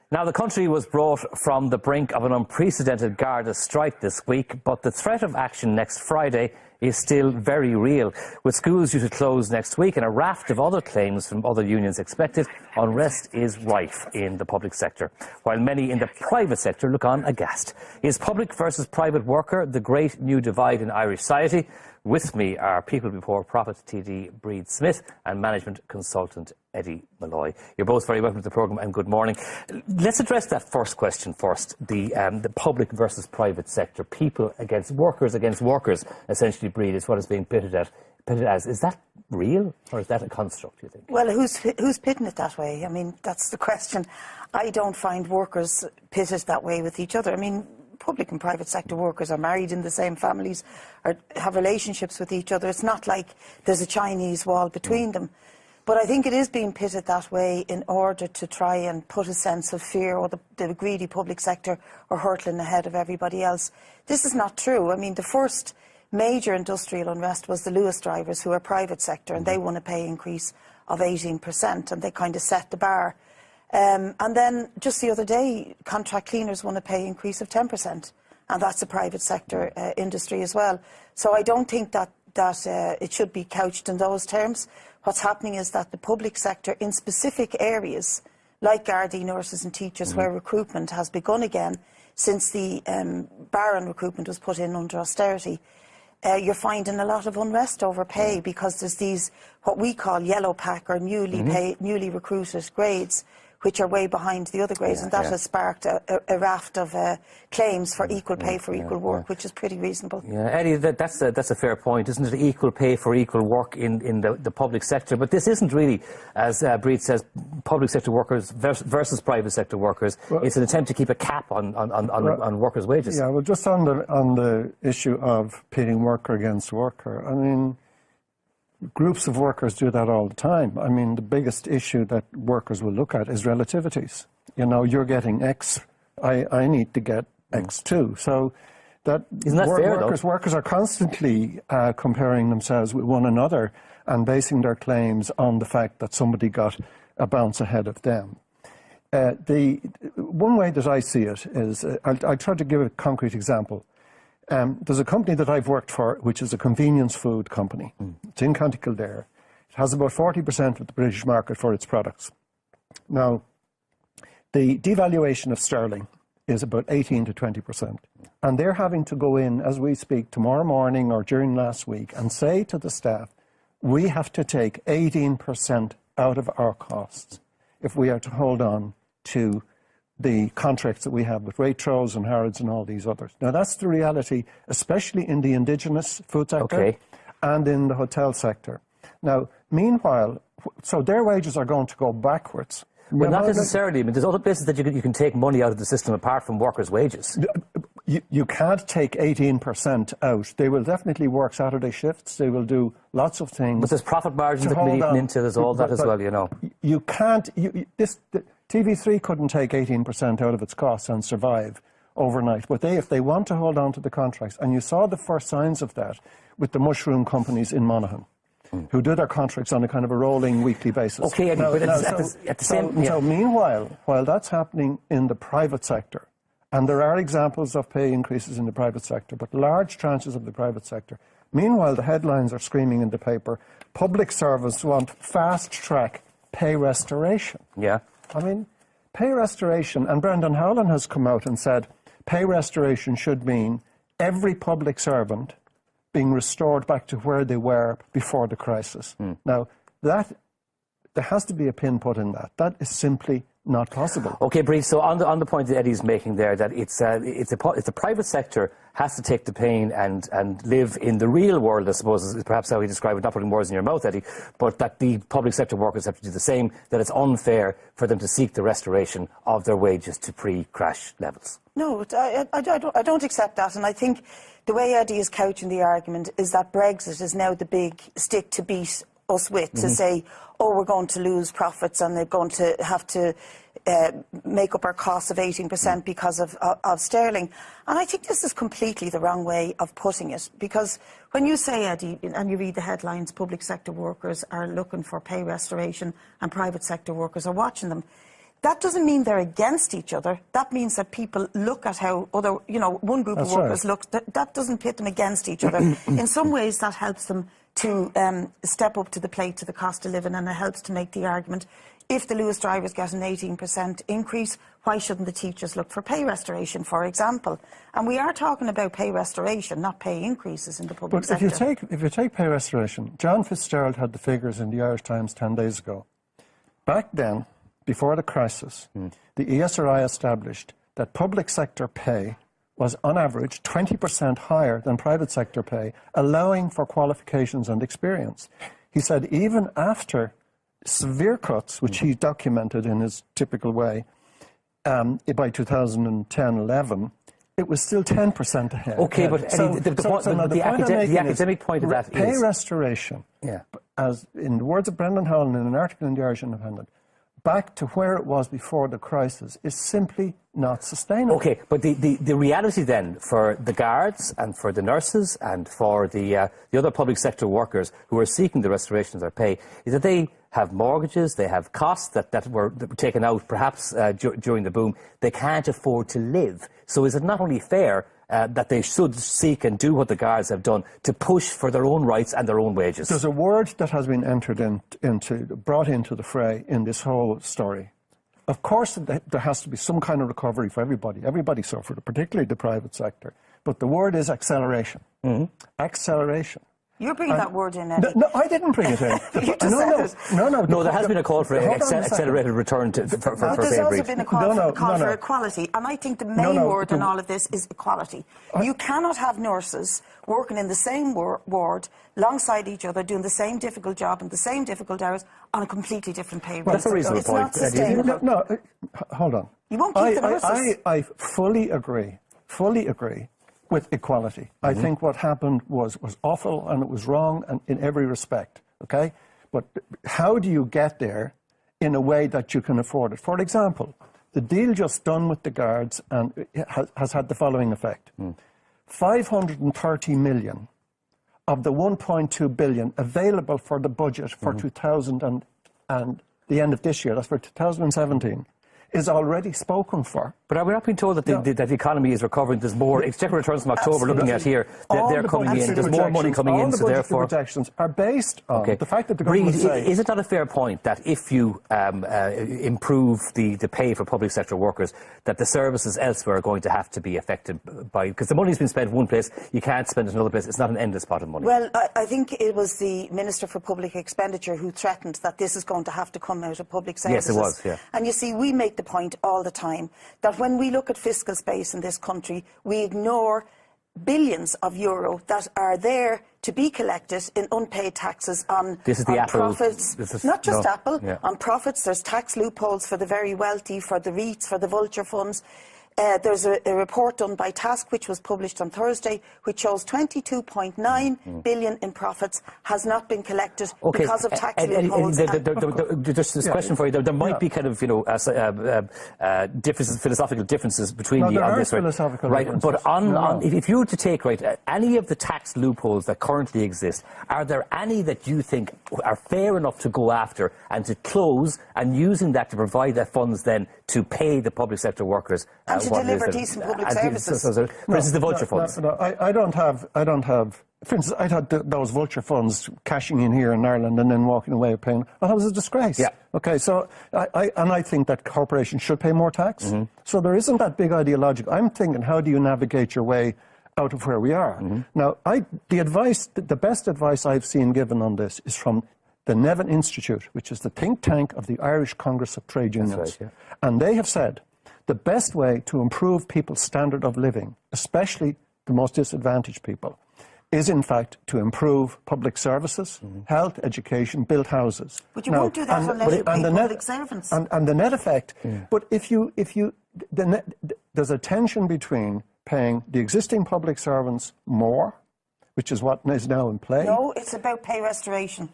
Now, the country was brought from the brink of an unprecedented Garda strike this week, but the threat of action next Friday is still very real. With schools due to close next week and a raft of other claims from other unions expected, unrest is rife in the public sector, while many in the private sector look on aghast. Is public versus private worker the great new divide in Irish society? With me are People Before Profit TD Brid Smith and management consultant Eddie Malloy. You're both very welcome to the programme and good morning. Let's address that first question first, the public versus private sector. People against workers, essentially, Brid, is what is being pitted as. Is that real or is that a construct, do you think? Well, who's pitting it that way? I mean, that's the question. I don't find workers pitted that way with each other. I mean, public and private sector workers are married in the same families or have relationships with each other. It's not like there's a Chinese wall between them. But I think it is being pitted that way in order to try and put a sense of fear, or the greedy public sector are hurtling ahead of everybody else. This is not true. I mean, the first major industrial unrest was the Lewis drivers, who are private sector, and they won a pay increase of 18%, and they kind of set the bar. And then just the other day, contract cleaners won a pay increase of 10%, and that's a private sector industry as well. So I don't think that it should be couched in those terms. What's happening is that the public sector in specific areas, like Gardaí, nurses and teachers, where recruitment has begun again since the bar on recruitment was put in under austerity, you're finding a lot of unrest over pay because there's these, what we call yellow pack or newly recruited grades, which are way behind the other grades, and that has sparked a raft of claims for equal pay for equal work, which is pretty reasonable. Yeah, Eddie, that's a fair point, isn't it? Equal pay for equal work in the public sector, but this isn't really, as Brid says, public sector workers versus private sector workers. Well, it's an attempt to keep a cap on workers' wages. Yeah, well, just on the issue of pitting worker against worker, I mean, groups of workers do that all the time. I mean, the biggest issue that workers will look at is relativities. You know, you're getting X, I need to get X too. So that isn't that fair, workers are constantly comparing themselves with one another and basing their claims on the fact that somebody got a bounce ahead of them. The one way that I see it is, I'll try to give a concrete example. There's a company that I've worked for, which is a convenience food company. It's in County Kildare. It has about 40% of the British market for its products. Now, the devaluation of sterling is about 18 to 20%. And they're having to go in, as we speak, tomorrow morning or during last week, and say to the staff, we have to take 18% out of our costs if we are to hold on to the contracts that we have with Waitrose and Harrods and all these others. Now, that's the reality, especially in the indigenous food sector and in the hotel sector. Now, meanwhile, so their wages are going to go backwards. Well, not necessarily. I mean, there's other places that you can take money out of the system apart from workers' wages. You can't take 18% out. They will definitely work Saturday shifts. They will do lots of things. But there's profit margins that can be eaten into. There's all that as well, you know. You can't... TV3 couldn't take 18% out of its costs and survive overnight. But if they want to hold on to the contracts, and you saw the first signs of that with the mushroom companies in Monaghan, who do their contracts on a kind of a rolling weekly basis. Okay, so meanwhile, while that's happening in the private sector, and there are examples of pay increases in the private sector, but large tranches of the private sector, meanwhile the headlines are screaming in the paper, public servants want fast-track pay restoration. Yeah. I mean, pay restoration, and Brendan Howlin has come out and said pay restoration should mean every public servant being restored back to where they were before the crisis. Now, there has to be a pin put in that. That is simply not possible. Okay, Brid, so on the point that Eddie's making there, that it's the private sector has to take the pain and live in the real world, I suppose, is perhaps how he described it, not putting words in your mouth, Eddie, but that the public sector workers have to do the same, that it's unfair for them to seek the restoration of their wages to pre-crash levels. No, I don't accept that, and I think the way Eddie is couching the argument is that Brexit is now the big stick to beat us with, to say, oh, we're going to lose profits and they're going to have to make up our costs of 18% because of sterling. And I think this is completely the wrong way of putting it, because when you say, Eddie, and you read the headlines, public sector workers are looking for pay restoration and private sector workers are watching them, That doesn't mean they're against each other. That means that people look at how other, one group of workers look. That doesn't pit them against each other. In some ways, that helps them to step up to the plate to the cost of living, and it helps to make the argument, if the Lewis drivers get an 18% increase, why shouldn't the teachers look for pay restoration, for example? And we are talking about pay restoration, not pay increases in the public sector. If you take pay restoration, John Fitzgerald had the figures in the Irish Times 10 days ago. Back then, before the crisis, the ESRI established that public sector pay was on average 20% higher than private sector pay, allowing for qualifications and experience. He said even after severe cuts, which he documented in his typical way, by 2010-11, it was still 10% ahead. Okay, but the academic point of that pay is... restoration, as in the words of Brendan Howland in an article in the Irish Independent, back to where it was before the crisis is simply not sustainable. Okay, but the reality then for the guards and for the nurses and for the other public sector workers who are seeking the restoration of their pay is that they have mortgages, they have costs that were taken out perhaps during the boom. They can't afford to live. So is it not only fair that they should seek and do what the guards have done to push for their own rights and their own wages? There's a word that has been brought into the fray in this whole story. Of course, there has to be some kind of recovery for everybody. Everybody suffered, particularly the private sector. But the word is acceleration. Acceleration. You're bringing that word in, Eddie. No, I didn't bring it in. No, there has been a call for accelerated return for But there's also been a call for equality. And I think the main word in all of this is equality. You cannot have nurses working in the same ward alongside each other, doing the same difficult job and the same difficult hours on a completely different pay rate. That's a reasonable point. Not sustainable. No, hold on. You won't keep the nurses. I fully agree with equality. I think what happened was awful and it was wrong and in every respect, okay? But how do you get there in a way that you can afford it? For example, the deal just done with the guards and has had the following effect. 530 million of the 1.2 billion available for the budget for 2000 and the end of this year, that's for 2017, is already spoken for. But are we not being told that the economy is recovering? There's more exchequer returns from October. Absolutely. Looking at here, they're coming in. There's more money coming in, so therefore... All the projections are based on the fact that the government is it not a fair point that if you improve the pay for public sector workers, that the services elsewhere are going to have to be affected by... Because the money's been spent in one place, you can't spend it in another place. It's not an endless pot of money. Well, I think it was the Minister for Public Expenditure who threatened that this is going to have to come out of public services. Yes, it was, yeah. And you see, we make the point all the time that when we look at fiscal space in this country, we ignore billions of euro that are there to be collected in unpaid taxes on profits. Not just Apple, on profits. There's tax loopholes for the very wealthy, for the REITs, for the vulture funds. There's a report done by Task, which was published on Thursday, which shows 22.9 billion in profits has not been collected because of tax loopholes. Just this question for you. There might be kind of, differences, philosophical differences between you on this, right? But if you were to take any of the tax loopholes that currently exist, are there any that you think are fair enough to go after and to close, and using that to provide the funds then to pay the public sector workers? To deliver decent public services. For instance, the vulture funds. I don't have. For instance, I had those vulture funds cashing in here in Ireland and then walking away paying. Well, that was a disgrace. Yeah. Okay, so I think that corporations should pay more tax. So there isn't that big ideological. I'm thinking, how do you navigate your way out of where we are? Now, the best advice I've seen given on this is from the Nevin Institute, which is the think tank of the Irish Congress of Trade Unions. That's right, yeah. And they have said the best way to improve people's standard of living, especially the most disadvantaged people, is in fact to improve public services, health, education, build houses. But you won't do that unless you pay public servants. And the net effect, but there's a tension between paying the existing public servants more, which is what is now in play. No, it's about pay restoration.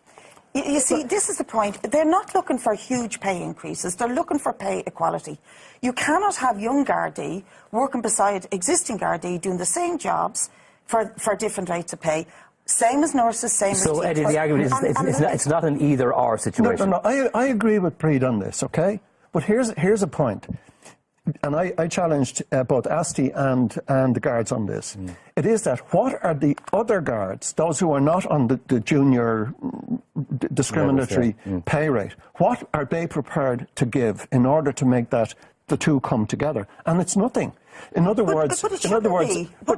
You see, this is the point. They're not looking for huge pay increases. They're looking for pay equality. You cannot have young Gardaí working beside existing Gardaí doing the same jobs for different rates of pay. Same as nurses, same as teachers. Eddie, the argument is it's not an either-or situation. No, I agree with Brid on this, okay? But here's a point. And I challenged both ASTI and the guards on this. It is that what are the other guards, those who are not on the junior discriminatory pay rate, what are they prepared to give in order to make that the two come together? And it's nothing. In other words, what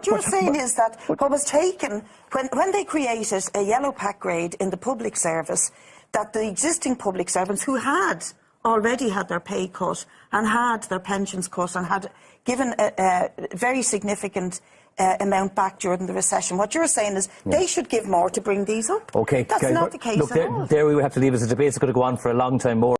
you're saying is that what was taken when they created a yellow pack grade in the public service, that the existing public servants who had already had their pay cut and had their pensions cut and had given a very significant amount back during the recession. What you're saying is they should give more to bring these up. Okay, that's guys, not the case look, at all. there we would have to leave as the debate's going to go on for a long time more.